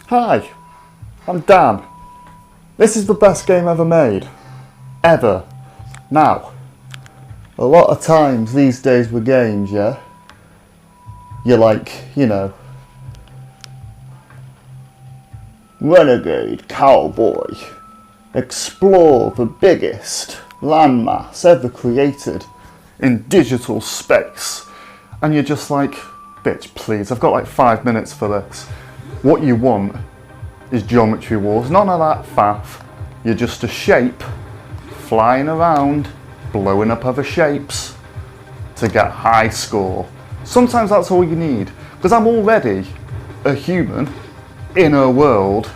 Hi, I'm Dan. This is the best game ever made. Ever. Now, a lot of times these days with games, yeah, you're like, renegade cowboy, explore the biggest landmass ever created in digital space. And you're just like, bitch, please, I've got like 5 minutes for this. What you want is Geometry Wars, none of that faff. You're just a shape flying around, blowing up other shapes to get high score. Sometimes that's all you need, because I'm already a human in a world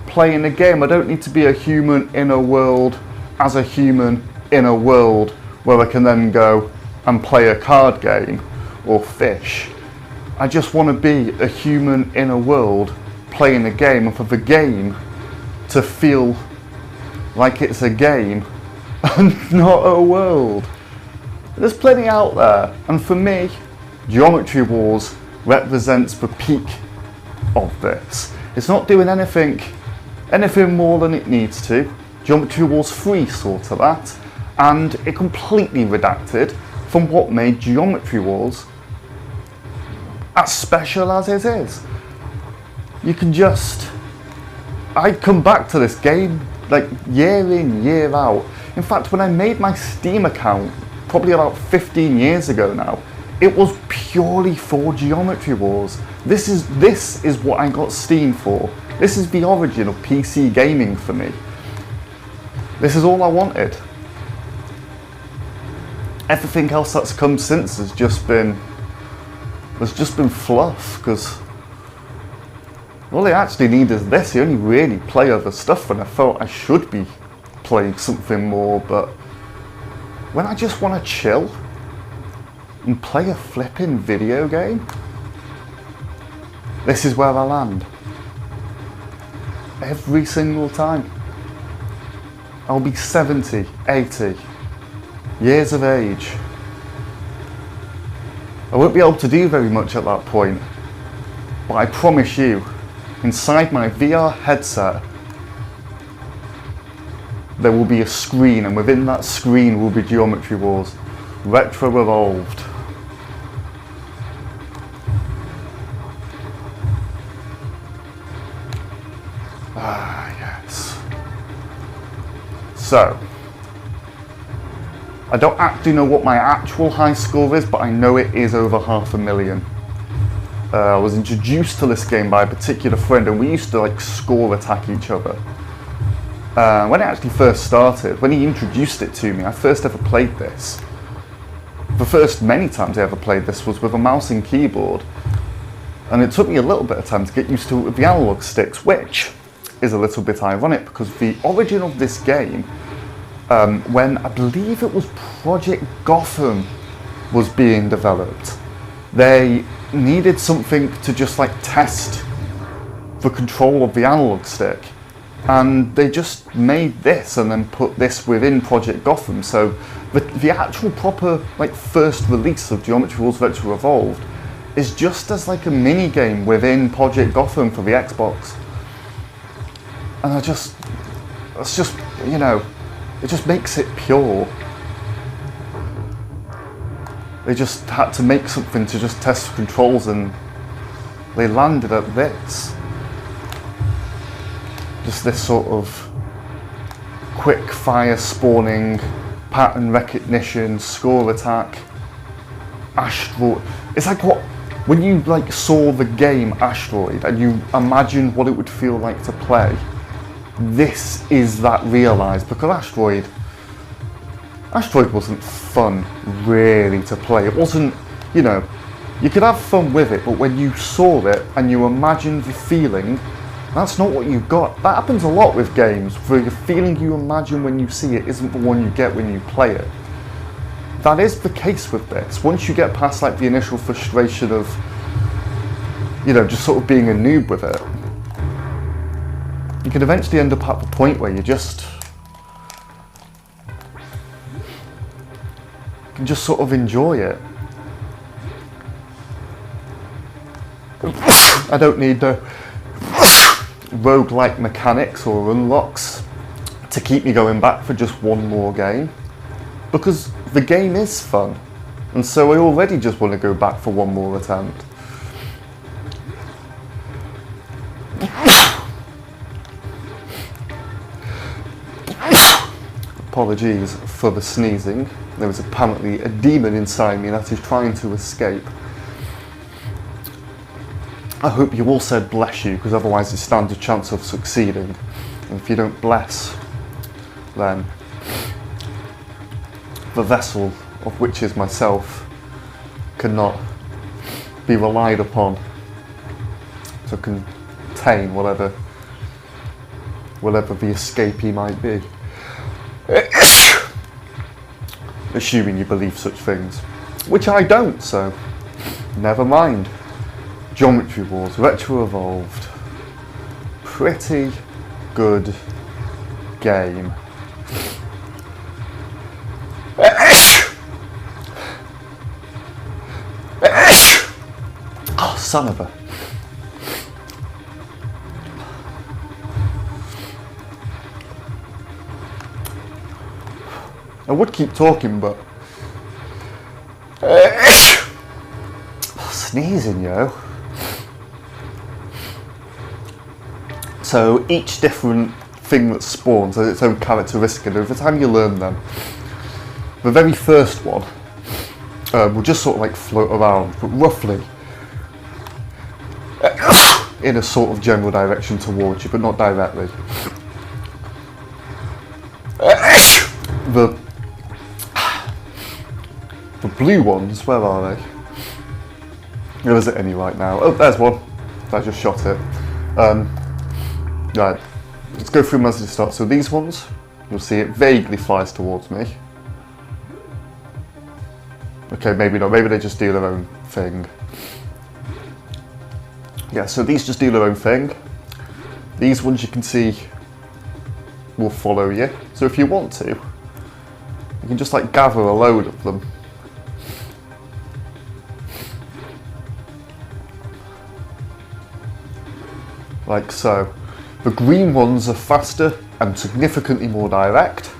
playing a game. I don't need to be a human in a world as a human in a world where I can then go and play a card game or fish. I just want to be a human in a world playing a game, and for the game to feel like it's a game and not a world. There's plenty out there, and for me, Geometry Wars represents the peak of this. It's not doing anything more than it needs to. Geometry Wars 3 sort of that, and it completely redacted from what made Geometry Wars as special as it is. You can just... I come back to this game like year in, year out. In fact, when I made my Steam account, probably about 15 years ago now, it was purely for Geometry Wars. This is what I got Steam for. This is the origin of PC gaming for me. This is all I wanted. Everything else that's come since has just been fluff, because all they actually need is this. You only really play other stuff, and I felt I should be playing something more, but when I just want to chill and play a flipping video game, this is where I land. Every single time. I'll be 70, 80 years of age. I won't be able to do very much at that point, but I promise you, inside my VR headset, there will be a screen, and within that screen will be Geometry Wars, Retro Evolved. Ah, yes. So, I don't actually know what my actual high score is, but I know it is over 500,000. I was introduced to this game by a particular friend, and we used to like score attack each other. When it actually first started, when he introduced it to me, I first ever played this. The first many times I ever played this was with a mouse and keyboard, and it took me a little bit of time to get used to it with the analog sticks, which is a little bit ironic because the origin of this game, when I believe it was Project Gotham was being developed, they needed something to just like test the control of the analog stick, and they just made this and then put this within Project Gotham. So the actual proper like first release of Geometry Wars Retro Evolved is just as like a mini game within Project Gotham for the Xbox. And it just makes it pure. They just had to make something to just test controls, and they landed at this. Just this sort of quick fire spawning, pattern recognition, score attack, Asteroid. It's like when you like saw the game Asteroid and you imagined what it would feel like to play. This is that realised, because Asteroid wasn't fun really to play. It wasn't, you could have fun with it, but when you saw it and you imagined the feeling, that's not what you got. That happens a lot with games. The feeling you imagine when you see it isn't the one you get when you play it. That is the case with this. Once you get past like the initial frustration of, just sort of being a noob with it, you can eventually end up at the point where you can just sort of enjoy it. I don't need the roguelike mechanics or unlocks to keep me going back for just one more game, because the game is fun, and so I already just want to go back for one more attempt. Apologies for the sneezing. There is apparently a demon inside me that is trying to escape. I hope you all said bless you, because otherwise it stands a chance of succeeding. And if you don't bless, then the vessel of which is myself cannot be relied upon to contain whatever the escapee might be. Assuming you believe such things, which I don't, so never mind. Geometry Wars Retro Evolved. Pretty good game. Oh, son of a... I would keep talking, but... Sneezing, yo. So each different thing that spawns has its own characteristic, and over time you learn them. The very first one will just sort of like float around, but roughly in a sort of general direction towards you, but not directly. The blue ones, where are they? There isn't any right now. Oh, there's one. I just shot it. Right, let's go through them as they start. So these ones, you'll see it vaguely flies towards me. Okay, maybe not. Maybe they just do their own thing. Yeah, so these just do their own thing. These ones you can see will follow you. So if you want to, you can just like gather a load of them. Like so. The green ones are faster and significantly more direct.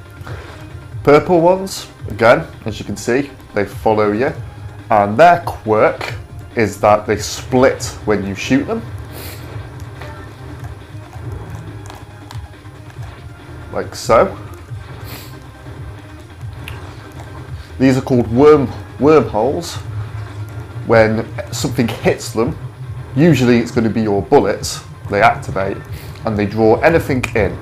Purple ones, again, as you can see, they follow you, and their quirk is that they split when you shoot them. Like so. These are called wormholes. When something hits them, usually it's going to be your bullets, they activate and they draw anything in.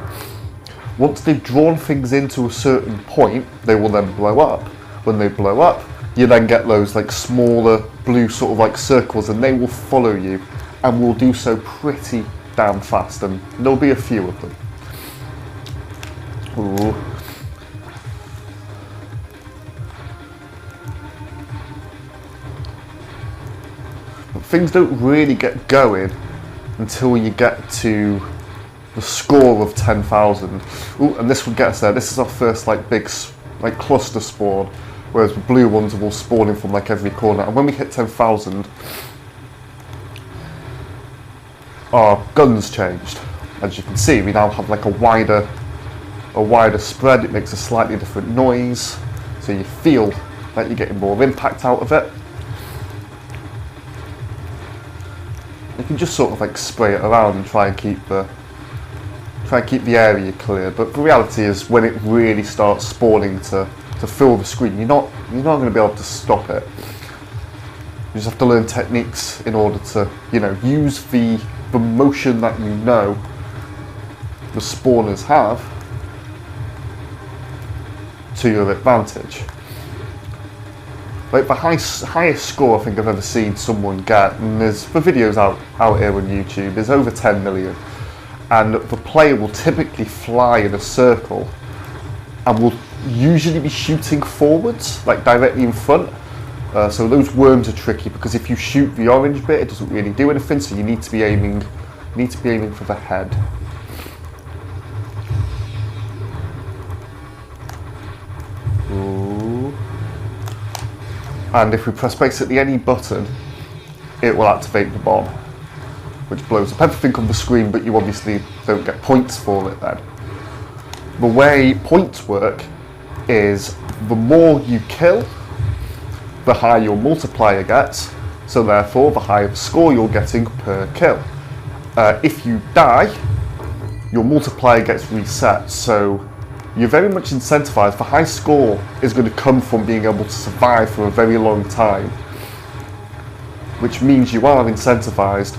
Once they've drawn things into a certain point, they will then blow up. When they blow up, you then get those like smaller blue sort of like circles, and they will follow you and will do so pretty damn fast, and there'll be a few of them. Ooh. But things don't really get going until you get to the score of 10,000. Ooh, and this will get us there. This is our first like big like cluster spawn, whereas the blue ones are all spawning from like every corner. And when we hit 10,000, our guns changed. As you can see, we now have like a wider spread. It makes a slightly different noise, so you feel like you're getting more impact out of it. You can just sort of like spray it around and try and keep the area clear, but the reality is when it really starts spawning to fill the screen, you're not going to be able to stop it. You just have to learn techniques in order to, you know, use the motion that you know the spawners have to your advantage. Like the highest score I think I've ever seen someone get, and there's the videos out here on YouTube, is over 10 million. And the player will typically fly in a circle and will usually be shooting forwards, like directly in front. So those worms are tricky, because if you shoot the orange bit, it doesn't really do anything, so you need to be aiming for the head. Ooh. And if we press basically any button, it will activate the bomb. which blows up everything on the screen, but you obviously don't get points for it then. The way points work is the more you kill, the higher your multiplier gets, so therefore the higher the score you're getting per kill. If you die, your multiplier gets reset, so you're very much incentivized. The high score is going to come from being able to survive for a very long time, which means you are incentivized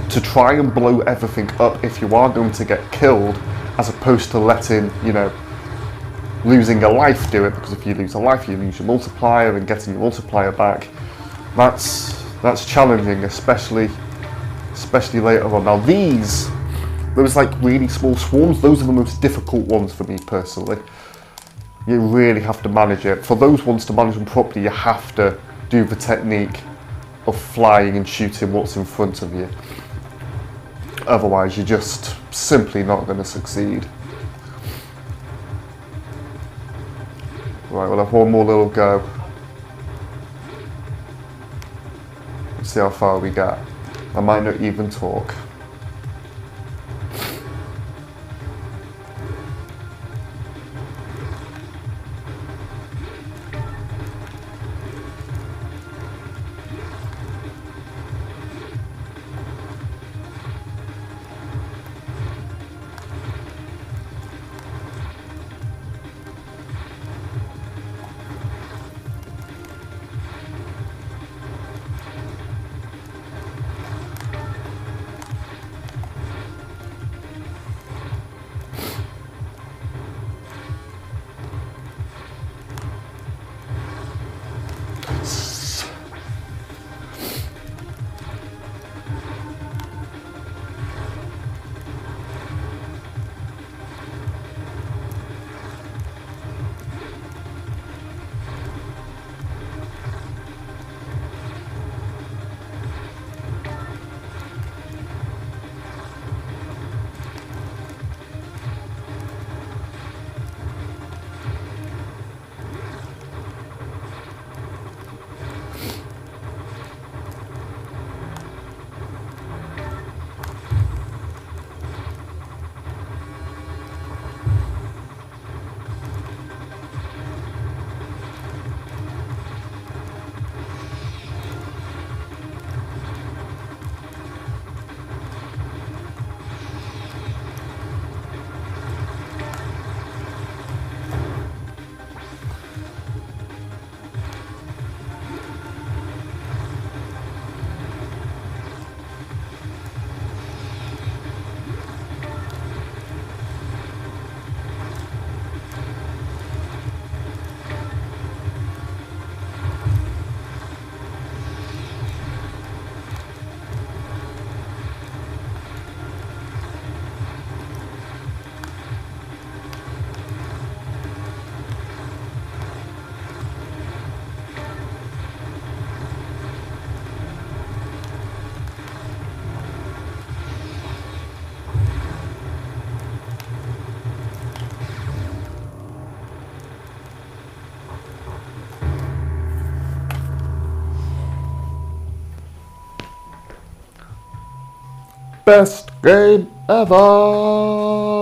to try and blow everything up if you are going to get killed, as opposed to letting, losing a life do it, because if you lose a life, you lose your multiplier, and getting your multiplier back, that's challenging, especially later on. Now those like really small swarms, those are the most difficult ones for me personally. You really have to manage it. For those ones to manage them properly, you have to do the technique of flying and shooting what's in front of you. Otherwise, you're just simply not going to succeed. Right, we'll have one more little go. Let's see how far we get. I might not even talk. Best game ever!